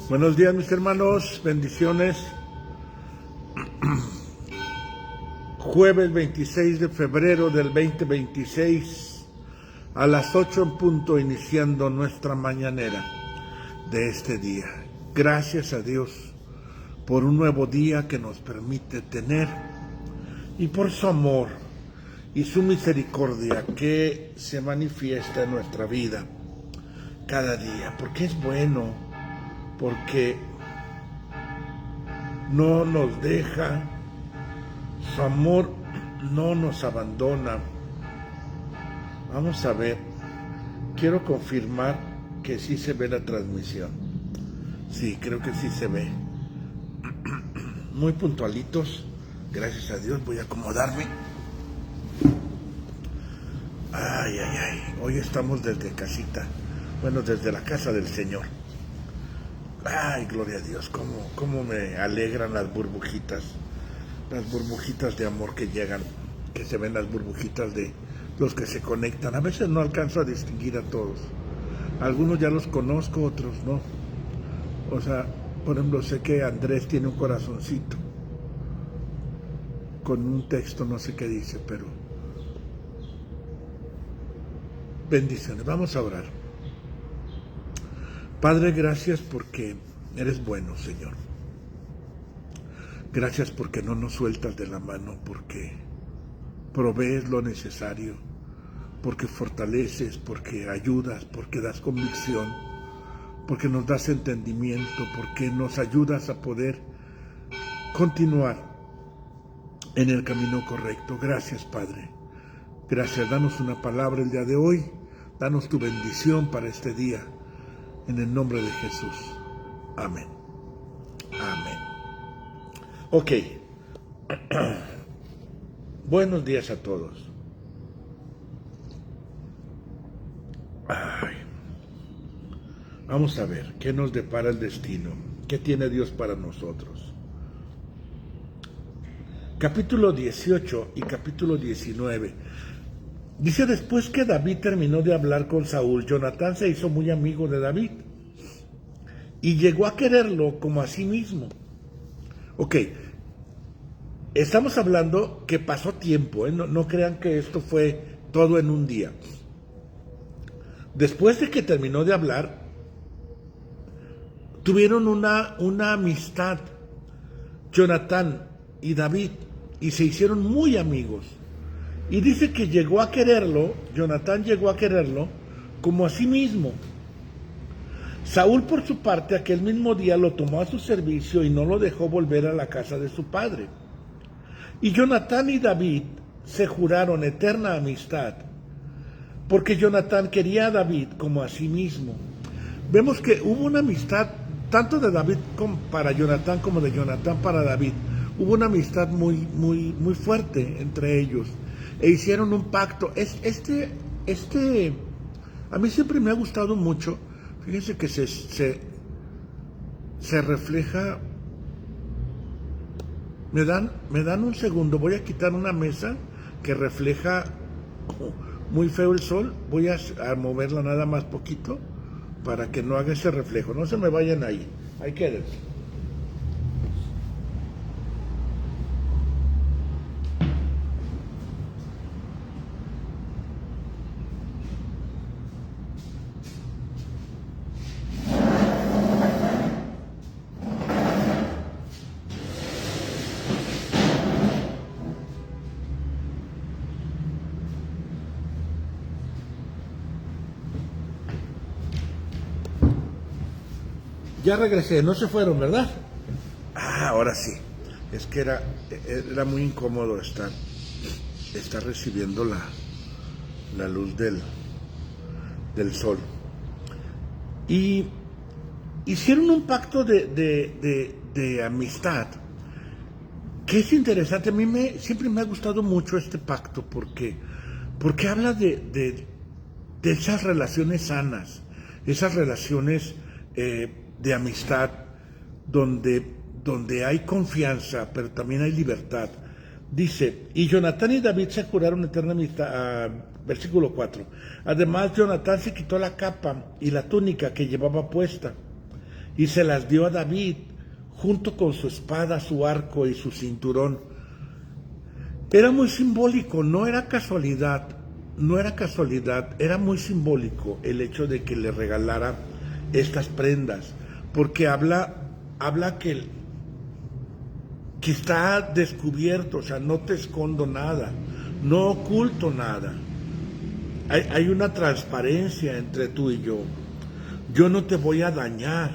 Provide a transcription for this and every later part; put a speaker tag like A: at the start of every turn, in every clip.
A: Buenos días, mis hermanos, bendiciones. Jueves 26 de febrero del 2026, a las 8 en punto, iniciando nuestra mañanera de este día. Gracias a Dios por un nuevo día que nos permite tener y por su amor y su misericordia que se manifiesta en nuestra vida cada día, porque es bueno, porque no nos deja, su amor no nos abandona. Vamos a ver, quiero confirmar que sí se ve la transmisión. Sí, creo que sí se ve. Muy puntualitos, gracias a Dios. Voy a acomodarme. Ay, ay, ay, hoy estamos desde casita, bueno, desde la casa del Señor. Ay, gloria a Dios, cómo me alegran las burbujitas de amor que llegan, que se ven las burbujitas de los que se conectan. A veces no alcanzo a distinguir a todos. Algunos ya los conozco, otros no. O sea, por ejemplo, sé que Andrés tiene un corazoncito con un texto, no sé qué dice, pero bendiciones. Vamos a orar. Padre, gracias porque eres bueno, Señor. Gracias porque no nos sueltas de la mano, porque provees lo necesario, porque fortaleces, porque ayudas, porque das convicción, porque nos das entendimiento, porque nos ayudas a poder continuar en el camino correcto. Gracias, Padre. Gracias. Danos una palabra el día de hoy. Danos tu bendición para este día. En el nombre de Jesús. Amén. Amén. Ok. Buenos días a todos. Ay. Vamos a ver qué nos depara el destino. ¿Qué tiene Dios para nosotros? Capítulo 18 y capítulo 19. Dice: después que David terminó de hablar con Saúl, Jonatán se hizo muy amigo de David y llegó a quererlo como a sí mismo. Ok, estamos hablando que pasó tiempo, ¿eh? No crean que esto fue todo en un día. Después de que terminó de hablar, tuvieron una amistad, Jonatán y David, y se hicieron muy amigos. Y dice que llegó a quererlo, Jonatán llegó a quererlo como a sí mismo. Saúl, por su parte, aquel mismo día lo tomó a su servicio y no lo dejó volver a la casa de su padre. Y Jonatán y David se juraron eterna amistad, porque Jonatán quería a David como a sí mismo. Vemos que hubo una amistad tanto de David para Jonatán como de Jonatán para David. Hubo una amistad muy fuerte entre ellos. E hicieron un pacto. A mí siempre me ha gustado mucho. Fíjense que se refleja. Me dan un segundo. Voy a quitar una mesa que refleja muy feo el sol. Voy a moverla nada más poquito para que no haga ese reflejo. No se me vayan ahí. Ahí quédense. Ya regresé, no se fueron, ¿verdad? Ahora sí. Es que era muy incómodo estar recibiendo la luz del sol. Y hicieron un pacto de amistad que es interesante. A mí siempre me ha gustado mucho este pacto porque habla de esas relaciones sanas, esas relaciones de amistad donde hay confianza, pero también hay libertad. Dice: y Jonatán y David se juraron eterna amistad. Versículo 4. Además, Jonatán se quitó la capa y la túnica que llevaba puesta y se las dio a David junto con su espada, su arco y su cinturón. Era muy simbólico, no era casualidad, era muy simbólico el hecho de que le regalara estas prendas, porque habla que está descubierto, o sea, no te escondo nada, no oculto nada. Hay una transparencia entre tú y yo. Yo no te voy a dañar,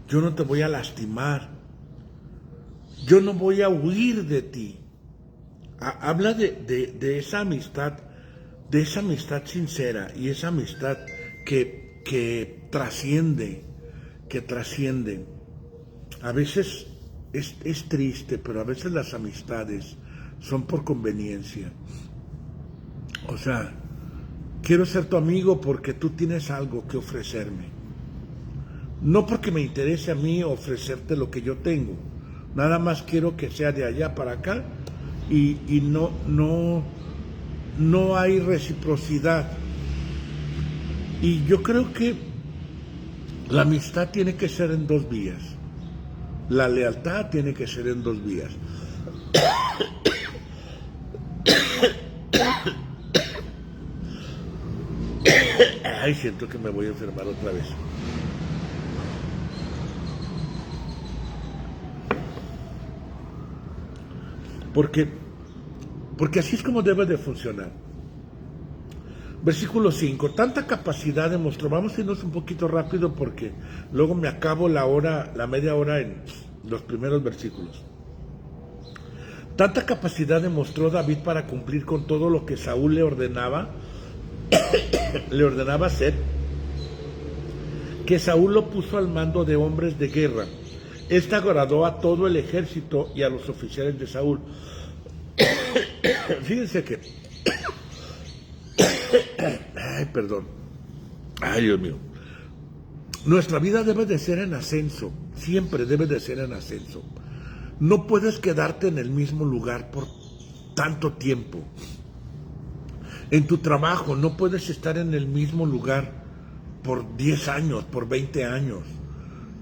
A: yo no te voy a lastimar, yo no voy a huir de ti. Habla de esa amistad sincera y esa amistad que trasciende, A veces es triste, pero a veces las amistades son por conveniencia. O sea, quiero ser tu amigo porque tú tienes algo que ofrecerme. No porque me interese a mí ofrecerte lo que yo tengo. Nada más quiero que sea de allá para acá y no hay reciprocidad. Y yo creo que la amistad tiene que ser en dos vías. La lealtad tiene que ser en dos vías. Ay, siento que me voy a enfermar otra vez. Porque así es como debe de funcionar. Versículo 5, tanta capacidad demostró, vamos a irnos un poquito rápido porque luego me acabo la media hora en los primeros versículos. Tanta capacidad demostró David para cumplir con todo lo que Saúl le ordenaba hacer, que Saúl lo puso al mando de hombres de guerra. Este agradó a todo el ejército y a los oficiales de Saúl. Fíjense que ay, perdón. Ay, Dios mío. Nuestra vida debe de ser en ascenso. Siempre debe de ser en ascenso. No puedes quedarte en el mismo lugar por tanto tiempo. En tu trabajo no puedes estar en el mismo lugar por 10 años, por 20 años.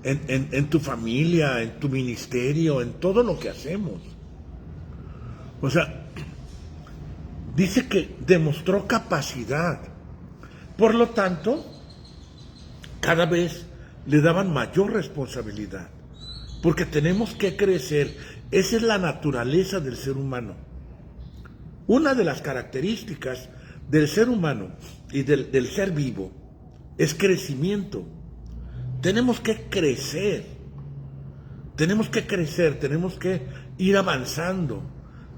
A: En tu familia, en tu ministerio, en todo lo que hacemos. O sea, dice que demostró capacidad. Por lo tanto, cada vez le daban mayor responsabilidad. Porque tenemos que crecer. Esa es la naturaleza del ser humano. Una de las características del ser humano y del ser vivo es crecimiento. Tenemos que crecer. Tenemos que ir avanzando.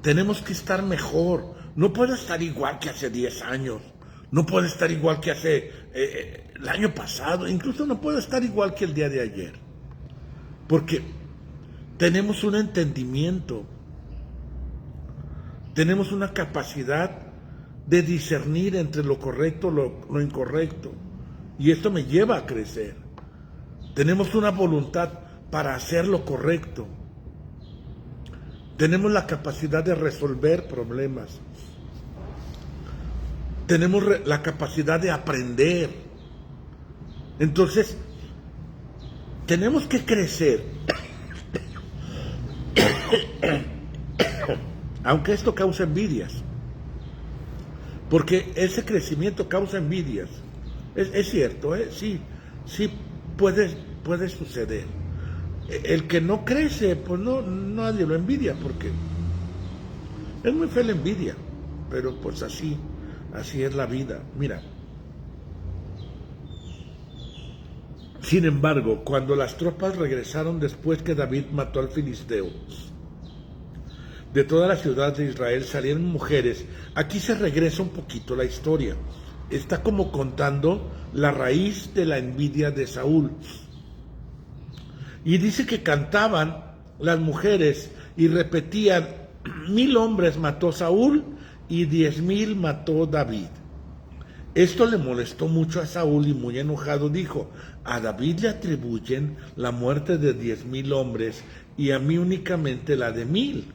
A: Tenemos que estar mejor. No puedo estar igual que hace 10 años. No puedo estar igual que hace el año pasado. Incluso no puedo estar igual que el día de ayer. Porque tenemos un entendimiento. Tenemos una capacidad de discernir entre lo correcto y lo incorrecto. Y esto me lleva a crecer. Tenemos una voluntad para hacer lo correcto. Tenemos la capacidad de resolver problemas. Tenemos la capacidad de aprender. Entonces, tenemos que crecer. Aunque esto causa envidias. Porque ese crecimiento causa envidias. Es cierto, sí puede suceder. El que no crece, pues nadie lo envidia, porque es muy fea la envidia. Pero pues así es la vida. Mira. Sin embargo, cuando las tropas regresaron después que David mató al filisteo, de toda la ciudad de Israel salieron mujeres. Aquí se regresa un poquito la historia. Está como contando la raíz de la envidia de Saúl. Y dice que cantaban las mujeres y repetían: 1000 hombres mató Saúl y 10,000 mató David. Esto le molestó mucho a Saúl y muy enojado dijo: a David le atribuyen la muerte de 10,000 hombres y a mí únicamente la de 1000.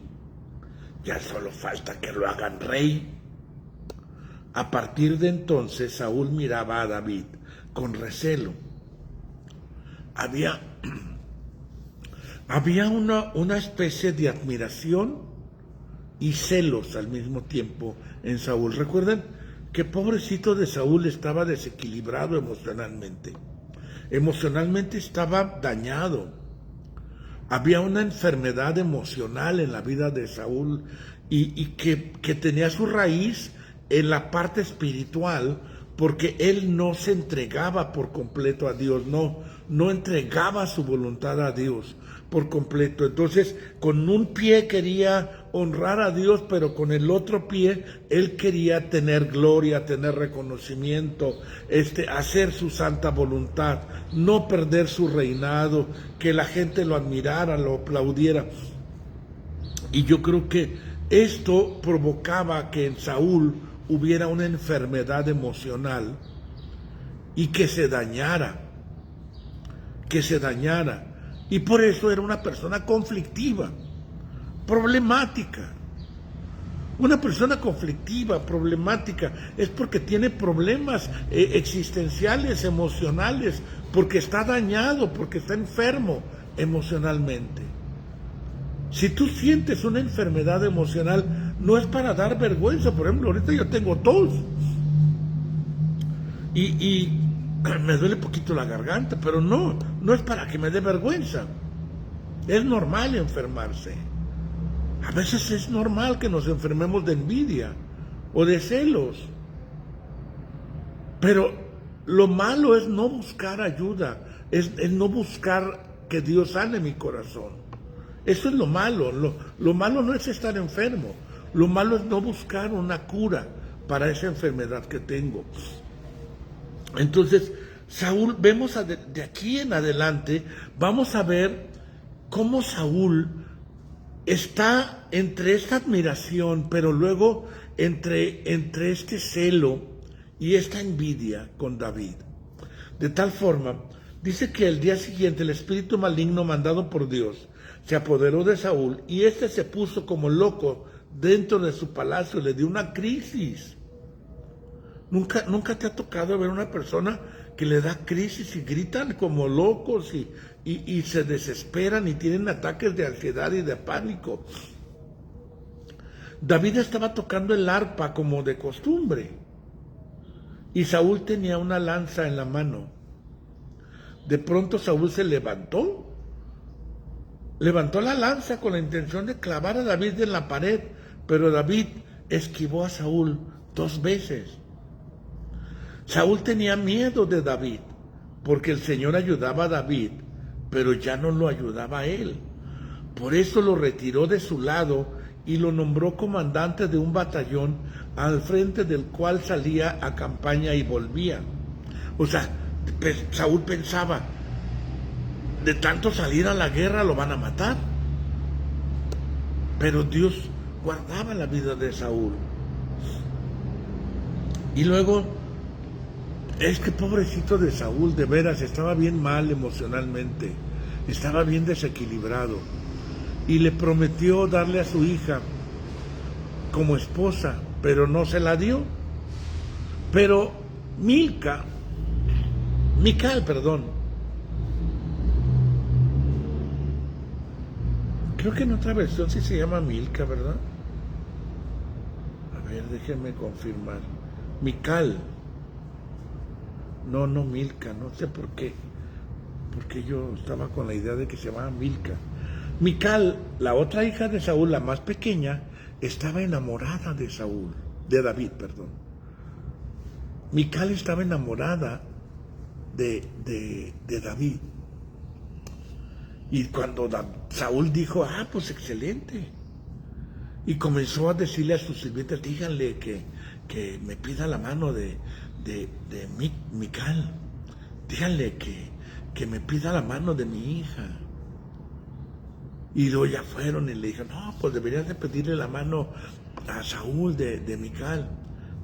A: Ya solo falta que lo hagan rey. A partir de entonces Saúl miraba a David con recelo. Había había una especie de admiración y celos al mismo tiempo en Saúl. Recuerden que pobrecito de Saúl estaba desequilibrado emocionalmente. Emocionalmente estaba dañado. Había una enfermedad emocional en la vida de Saúl y que tenía su raíz en la parte espiritual, porque él no se entregaba por completo a Dios, no entregaba su voluntad a Dios por completo. Entonces, con un pie quería honrar a Dios, pero con el otro pie él quería tener gloria, tener reconocimiento, hacer su santa voluntad, no perder su reinado, que la gente lo admirara, lo aplaudiera. Y yo creo que esto provocaba que en Saúl hubiera una enfermedad emocional y que se dañara. Y por eso era una persona conflictiva, problemática. Una persona conflictiva, problemática, es porque tiene problemas existenciales, emocionales, porque está dañado, porque está enfermo emocionalmente. Si tú sientes una enfermedad emocional, no es para dar vergüenza. Por ejemplo, ahorita yo tengo tos y me duele poquito la garganta, pero no es para que me dé vergüenza. Es normal enfermarse. A veces es normal que nos enfermemos de envidia o de celos. Pero lo malo es no buscar ayuda, es no buscar que Dios sane mi corazón. Eso es lo malo. Lo malo no es estar enfermo. Lo malo es no buscar una cura para esa enfermedad que tengo. Entonces, Saúl, vemos de aquí en adelante, vamos a ver cómo Saúl está entre esta admiración, pero luego entre este celo y esta envidia con David. De tal forma, dice que el día siguiente el espíritu maligno mandado por Dios se apoderó de Saúl y se puso como loco dentro de su palacio, le dio una crisis. ¿Nunca te ha tocado ver una persona que le da crisis y gritan como locos y se desesperan y tienen ataques de ansiedad y de pánico? David estaba tocando el arpa como de costumbre y Saúl tenía una lanza en la mano. De pronto Saúl se levantó la lanza con la intención de clavar a David en la pared, pero David esquivó a Saúl 2 veces. Saúl tenía miedo de David, porque el Señor ayudaba a David, pero ya no lo ayudaba a él. Por eso lo retiró de su lado y lo nombró comandante de un batallón al frente del cual salía a campaña y volvía. O sea, Saúl pensaba, de tanto salir a la guerra lo van a matar. Pero Dios guardaba la vida de Saúl. Y luego, es que pobrecito de Saúl, de veras, estaba bien mal emocionalmente, estaba bien desequilibrado. Y le prometió darle a su hija como esposa, pero no se la dio. Pero Mical, creo que en otra versión sí se llama Milca, ¿verdad? A ver, déjenme confirmar. Mical. No Milca, no sé por qué. Porque yo estaba con la idea de que se llamaba Milca. Mical, la otra hija de Saúl, la más pequeña, estaba enamorada de David. Mical estaba enamorada de David. Y cuando Saúl dijo, pues excelente, y comenzó a decirle a sus sirvientes, díganle que me pida la mano de Mical, díganle que me pida la mano de mi hija. Y luego ya fueron y le dijeron, no, pues deberías de pedirle la mano a Saúl de Mical.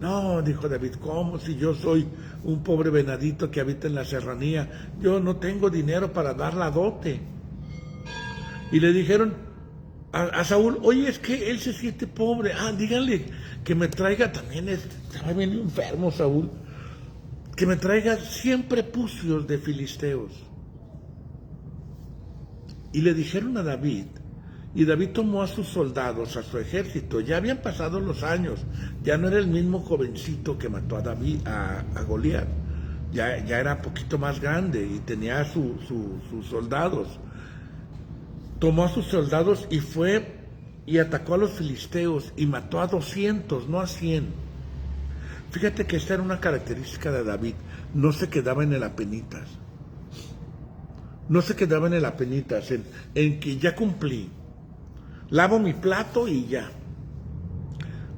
A: No, dijo David, ¿cómo? Si yo soy un pobre venadito que habita en la serranía, yo no tengo dinero para dar la dote. Y le dijeron a Saúl, oye, es que él se siente pobre. Díganle que me traiga también, estaba bien enfermo Saúl, que me traiga 100 prepucios de filisteos. y le dijeron a David, y David tomó a sus soldados, a su ejército. Ya habían pasado los años, ya no era el mismo jovencito que mató a David, a Goliat. Ya era un poquito más grande y tenía sus soldados. Tomó a sus soldados y fue y atacó a los filisteos y mató a 200, no a 100. Fíjate que esta era una característica de David, no se quedaba en el apenitas. No se quedaba en el apenitas, en que ya cumplí. Lavo mi plato y ya.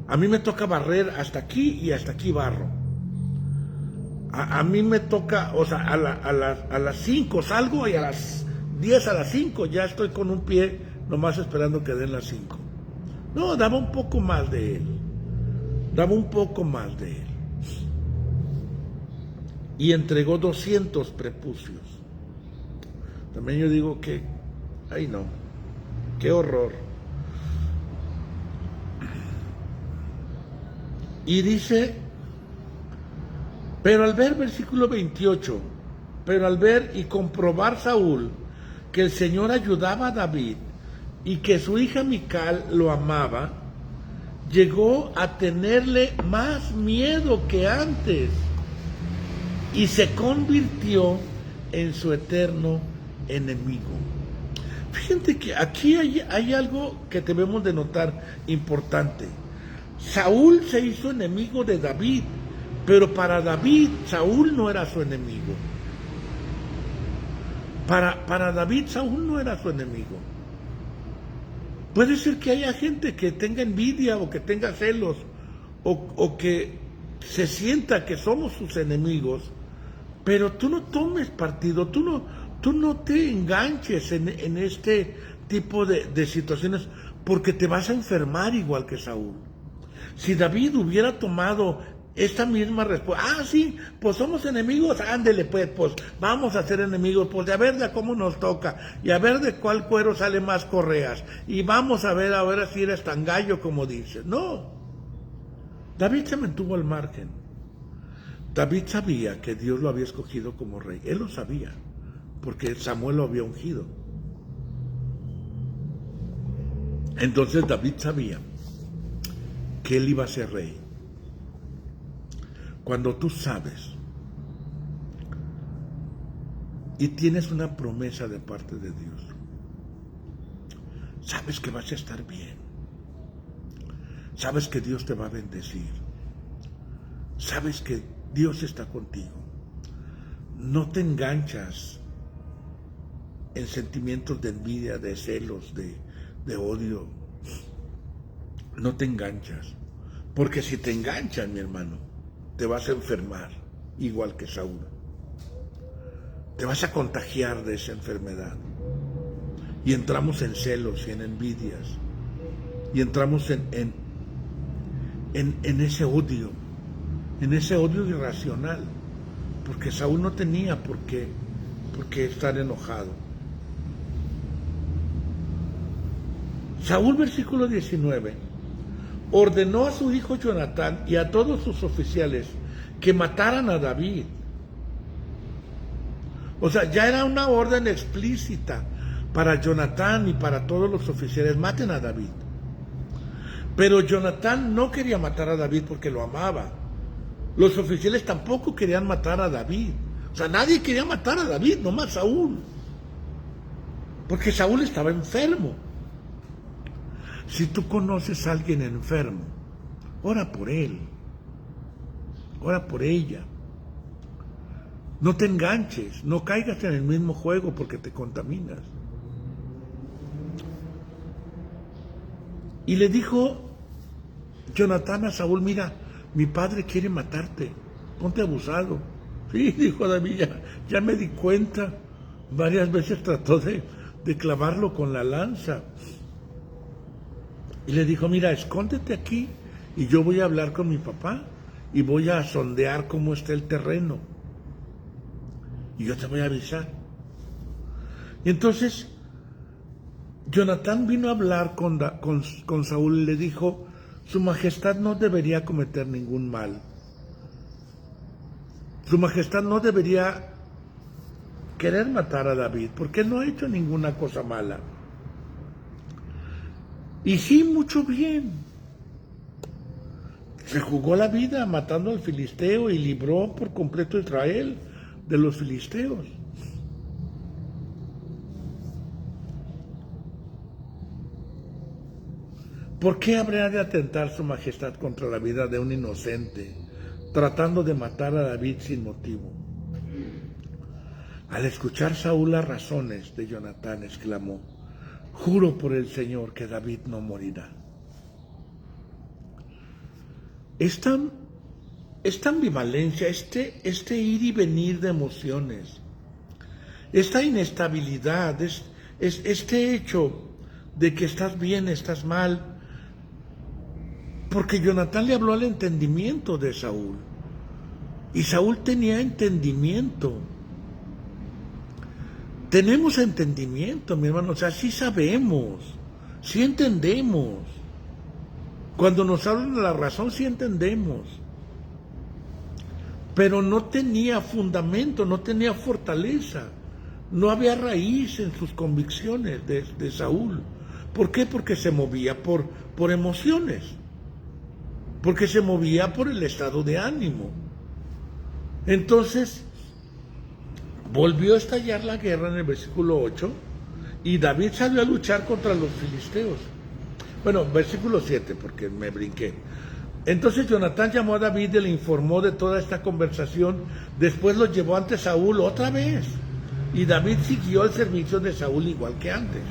A: A mí me toca barrer hasta aquí y hasta aquí barro. A mí me toca, o sea, a las 5 salgo y a las 10 a las 5 ya estoy con un pie nomás esperando que den las 5. No, daba un poco más de él. Daba un poco más de él. Y entregó 200 prepucios. También yo digo que, ay no, qué horror. Y dice, pero al ver, versículo 28, pero al ver y comprobar Saúl que el Señor ayudaba a David y que su hija Mical lo amaba, llegó a tenerle más miedo que antes y se convirtió en su eterno enemigo. Fíjate que aquí hay algo que debemos de notar importante. Saúl se hizo enemigo de David, pero para David, Saúl no era su enemigo. Para David, Saúl no era su enemigo. Puede ser que haya gente que tenga envidia o que tenga celos o que se sienta que somos sus enemigos, pero tú no tomes partido, tú no te enganches en este tipo de situaciones porque te vas a enfermar igual que Saúl. Si David hubiera tomado esta misma respuesta, sí, pues somos enemigos, ándele pues vamos a ser enemigos, pues a ver de cómo nos toca, y a ver de cuál cuero sale más correas, y vamos a ver si eres tan gallo como dices. No, David se mantuvo al margen. David sabía que Dios lo había escogido como rey, él lo sabía, porque Samuel lo había ungido. Entonces David sabía que él iba a ser rey. Cuando tú sabes y tienes una promesa de parte de Dios, sabes que vas a estar bien, sabes que Dios te va a bendecir, sabes que Dios está contigo, no te enganchas en sentimientos de envidia, de celos, de odio. No te enganchas, porque si te enganchas, mi hermano, te vas a enfermar, igual que Saúl. Te vas a contagiar de esa enfermedad. Y entramos en celos y en envidias. Y entramos en ese odio irracional. Porque Saúl no tenía por qué estar enojado. Saúl, versículo 19, ordenó a su hijo Jonatán y a todos sus oficiales que mataran a David. O sea, ya era una orden explícita para Jonatán y para todos los oficiales, maten a David. Pero Jonatán no quería matar a David porque lo amaba. Los oficiales tampoco querían matar a David. O sea, nadie quería matar a David, nomás Saúl. Porque Saúl estaba enfermo. Si tú conoces a alguien enfermo, ora por él, ora por ella. No te enganches, no caigas en el mismo juego porque te contaminas. Y le dijo Jonatán a Saúl, mira, mi padre quiere matarte, ponte abusado. Sí, dijo David, ya me di cuenta, varias veces trató de clavarlo con la lanza. Y le dijo, mira, escóndete aquí y yo voy a hablar con mi papá y voy a sondear cómo está el terreno. Y yo te voy a avisar. Y entonces, Jonatán vino a hablar con Saúl y le dijo, su majestad no debería cometer ningún mal. Su majestad no debería querer matar a David, porque no ha hecho ninguna cosa mala. Y sí, mucho bien. Se jugó la vida matando al filisteo y libró por completo a Israel de los filisteos. ¿Por qué habría de atentar su majestad contra la vida de un inocente, tratando de matar a David sin motivo? Al escuchar Saúl las razones de Jonatán, exclamó: juro por el Señor que David no morirá. Esta ambivalencia, este ir y venir de emociones, esta inestabilidad, este hecho de que estás bien, estás mal, porque Jonatán le habló al entendimiento de Saúl, y Saúl tenía entendimiento. Tenemos entendimiento, mi hermano, o sea, sí sabemos, sí entendemos. Cuando nos hablan de la razón, sí entendemos. Pero no tenía fundamento, no tenía fortaleza, no había raíz en sus convicciones de Saúl. ¿Por qué? Porque se movía por emociones, porque se movía por el estado de ánimo. Entonces, volvió a estallar la guerra en el versículo 8, y David salió a luchar contra los filisteos. Bueno, versículo 7, porque me brinqué. Entonces Jonatán llamó a David y le informó de toda esta conversación. Después lo llevó ante Saúl otra vez. Y David siguió el servicio de Saúl igual que antes.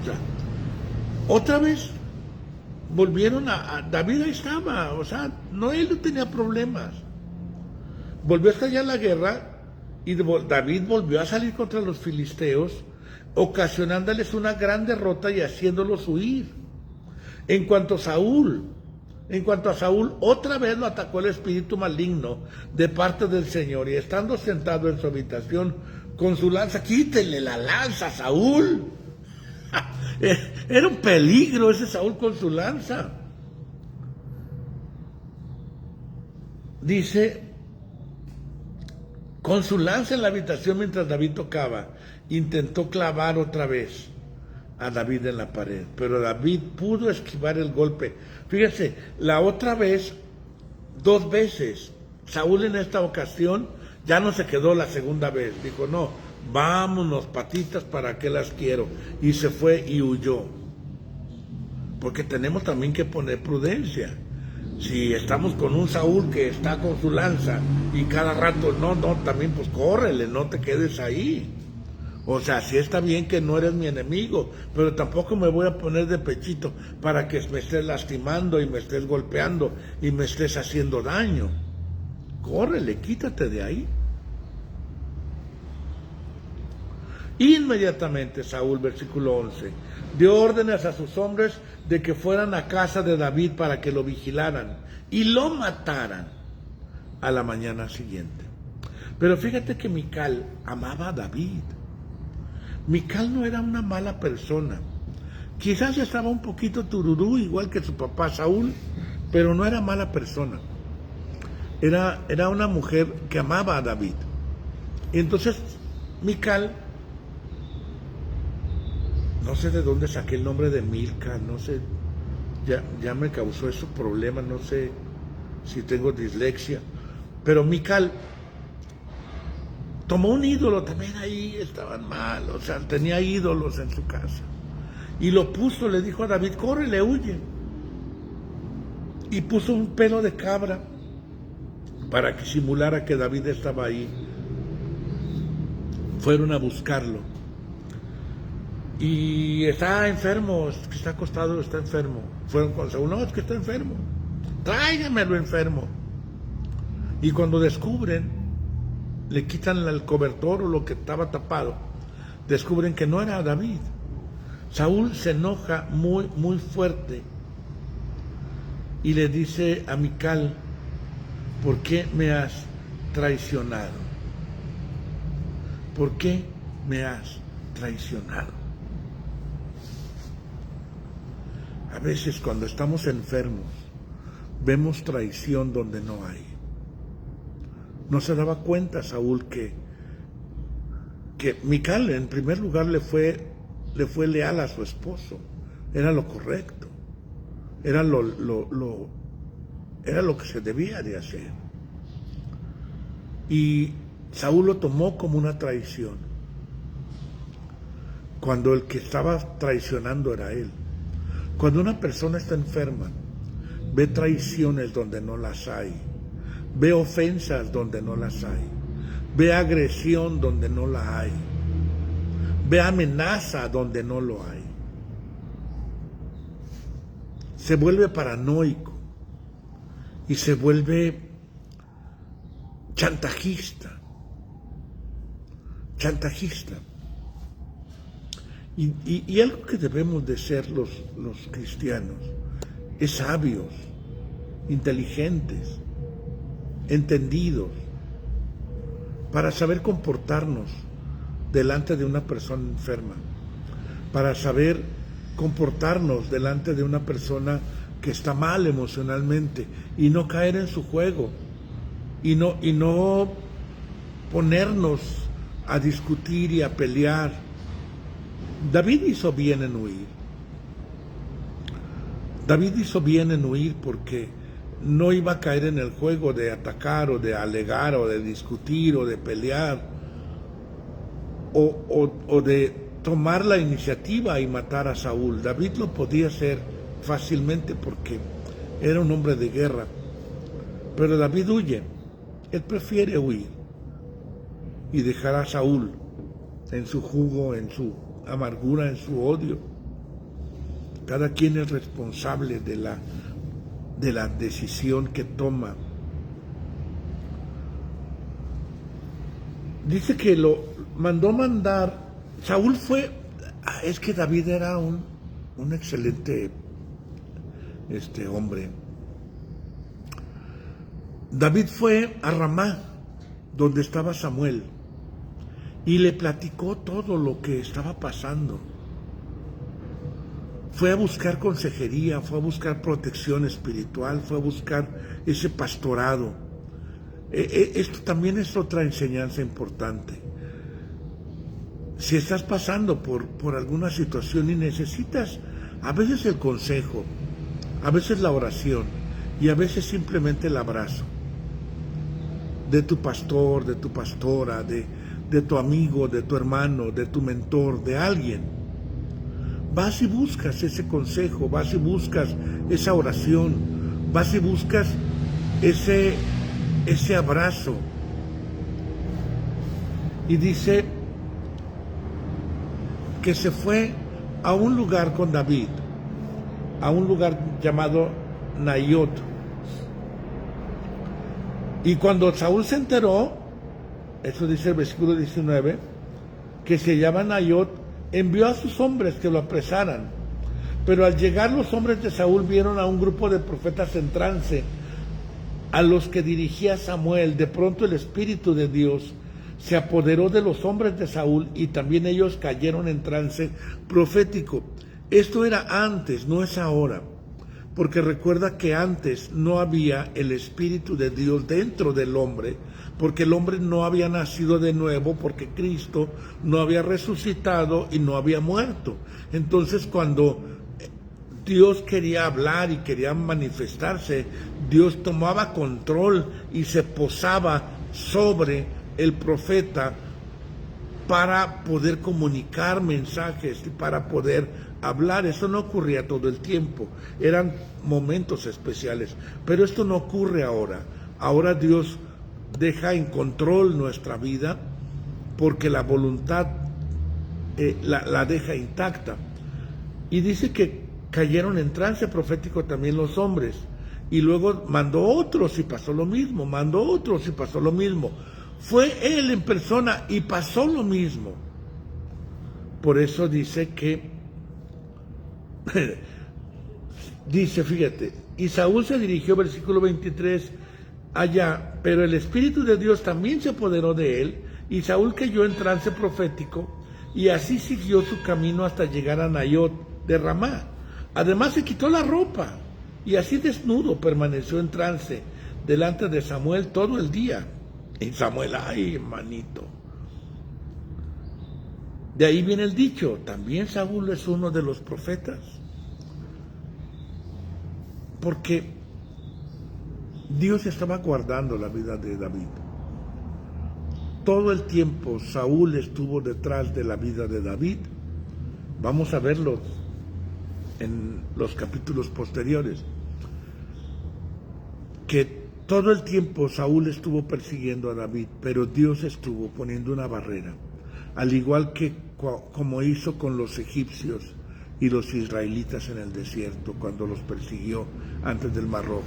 A: O sea, otra vez volvieron a David, ahí estaba. O sea, él no tenía problemas. Volvió a estallar la guerra y David volvió a salir contra los filisteos, ocasionándoles una gran derrota y haciéndolos huir. En cuanto a Saúl, otra vez lo atacó el espíritu maligno de parte del Señor, y estando sentado en su habitación con su lanza, quítenle la lanza a Saúl. Era un peligro ese Saúl con su lanza. Dice, con su lanza en la habitación mientras David tocaba, intentó clavar otra vez a David en la pared, pero David pudo esquivar el golpe. Fíjense, la otra vez, 2 veces, Saúl en esta ocasión ya no se quedó la segunda vez, dijo: no, vámonos patitas, ¿para qué las quiero? Y se fue y huyó, porque tenemos también que poner prudencia. Si estamos con un Saúl que está con su lanza y cada rato, no, también pues córrele, no te quedes ahí. O sea, sí está bien que no eres mi enemigo, pero tampoco me voy a poner de pechito para que me estés lastimando y me estés golpeando y me estés haciendo daño. Córrele, quítate de ahí. Inmediatamente Saúl, versículo 11, dio órdenes a sus hombres de que fueran a casa de David para que lo vigilaran y lo mataran a la mañana siguiente. Pero fíjate que Mical amaba a David. Mical no era una mala persona. Quizás estaba un poquito tururú, igual que su papá Saúl, pero no era mala persona. Era una mujer que amaba a David. Y entonces Mical, no sé de dónde saqué el nombre de Milca, no sé, ya me causó eso problema, no sé si tengo dislexia, pero Mical tomó un ídolo, también ahí estaban mal, o sea, tenía ídolos en su casa, y lo puso, le dijo a David: córrele, huye, y puso un pelo de cabra para que simulara que David estaba ahí. Fueron a buscarlo, y está enfermo, es que está acostado, está enfermo. Fueron con Saúl: no, es que está enfermo, tráigamelo enfermo. Y cuando descubren, le quitan el cobertor o lo que estaba tapado, descubren que no era David. Saúl se enoja muy, muy fuerte y le dice a Mical: ¿por qué me has traicionado? ¿Por qué me has traicionado? A veces cuando estamos enfermos, vemos traición donde no hay. No se daba cuenta Saúl que que Mical en primer lugar le fue leal a su esposo, era lo correcto, era era lo que se debía de hacer. Y Saúl lo tomó como una traición, cuando el que estaba traicionando era él. Cuando una persona está enferma, ve traiciones donde no las hay, ve ofensas donde no las hay, ve agresión donde no la hay, ve amenaza donde no lo hay. Se vuelve paranoico y se vuelve chantajista. Y algo que debemos de ser los cristianos es sabios, inteligentes, entendidos, para saber comportarnos delante de una persona enferma, para saber comportarnos delante de una persona que está mal emocionalmente y no caer en su juego y no ponernos a discutir y a pelear. David hizo bien en huir. David hizo bien en huir porque no iba a caer en el juego de atacar o de alegar o de discutir o de pelear o de tomar la iniciativa y matar a Saúl. David lo podía hacer fácilmente porque era un hombre de guerra, pero David huye. Él prefiere huir y dejar a Saúl en su jugo, en su amargura, en su odio. Cada quien es responsable de la decisión que toma. Dice que lo mandó mandar. Saúl fue, es que David era un excelente hombre. David fue a Ramá, donde estaba Samuel, y le platicó todo lo que estaba pasando. Fue a buscar consejería, fue a buscar protección espiritual, fue a buscar ese pastorado. Esto también es otra enseñanza importante. Si estás pasando por alguna situación y necesitas a veces el consejo, a veces la oración y a veces simplemente el abrazo de tu pastor, de tu pastora, de tu amigo, de tu hermano, de tu mentor, de alguien, vas y buscas ese consejo, vas y buscas esa oración, vas y buscas ese abrazo. Y dice que se fue a un lugar con David, a un lugar llamado Naiot. Y cuando Saúl se enteró, eso dice el versículo 19, que se llama Naiot, envió a sus hombres que lo apresaran. Pero al llegar los hombres de Saúl vieron a un grupo de profetas en trance, a los que dirigía Samuel. De pronto el Espíritu de Dios se apoderó de los hombres de Saúl y también ellos cayeron en trance profético. Esto era antes, no es ahora. Porque recuerda que antes no había el Espíritu de Dios dentro del hombre, porque el hombre no había nacido de nuevo, porque Cristo no había resucitado y no había muerto. Entonces cuando Dios quería hablar y quería manifestarse, Dios tomaba control y se posaba sobre el profeta para poder comunicar mensajes y para poder hablar. Eso no ocurría todo el tiempo, eran momentos especiales, pero esto no ocurre ahora. Ahora Dios deja en control nuestra vida porque la voluntad la deja intacta. Y dice que cayeron en trance profético también los hombres, y luego mandó otros y pasó lo mismo, mandó otros y pasó lo mismo. Fue él en persona y pasó lo mismo. Por eso dice que dice, fíjate, y Saúl se dirigió, versículo 23, allá, pero el Espíritu de Dios también se apoderó de él, y Saúl cayó en trance profético, y así siguió su camino hasta llegar a Naiot de Ramá. Además se quitó la ropa, y así desnudo permaneció en trance delante de Samuel todo el día. Y Samuel, ay, hermanito, De ahí viene el dicho, también Saúl es uno de los profetas. Porque Dios estaba guardando la vida de David. Todo el tiempo Saúl estuvo detrás de la vida de David. Vamos a verlo en los capítulos posteriores. Que todo el tiempo Saúl estuvo persiguiendo a David, pero Dios estuvo poniendo una barrera. Al igual que como hizo con los egipcios y los israelitas en el desierto, cuando los persiguió antes del Mar Rojo.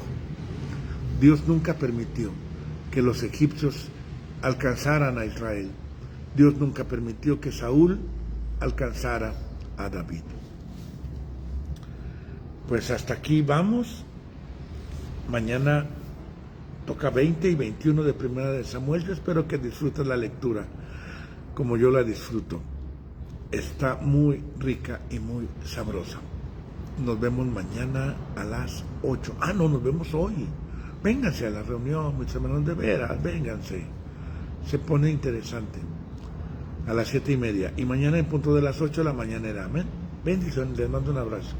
A: Dios nunca permitió que los egipcios alcanzaran a Israel. Dios nunca permitió que Saúl alcanzara a David. Pues hasta aquí vamos. Mañana toca 20 y 21 de Primera de Samuel. Yo espero que disfrutes la lectura como yo la disfruto. Está muy rica y muy sabrosa. Nos vemos mañana a las 8. No, nos vemos hoy. Vénganse a la reunión, mis hermanos de veras, vénganse. Se pone interesante. A las 7:30. Y mañana en punto de las 8 la mañanera. Amén. Bendiciones, les mando un abrazo.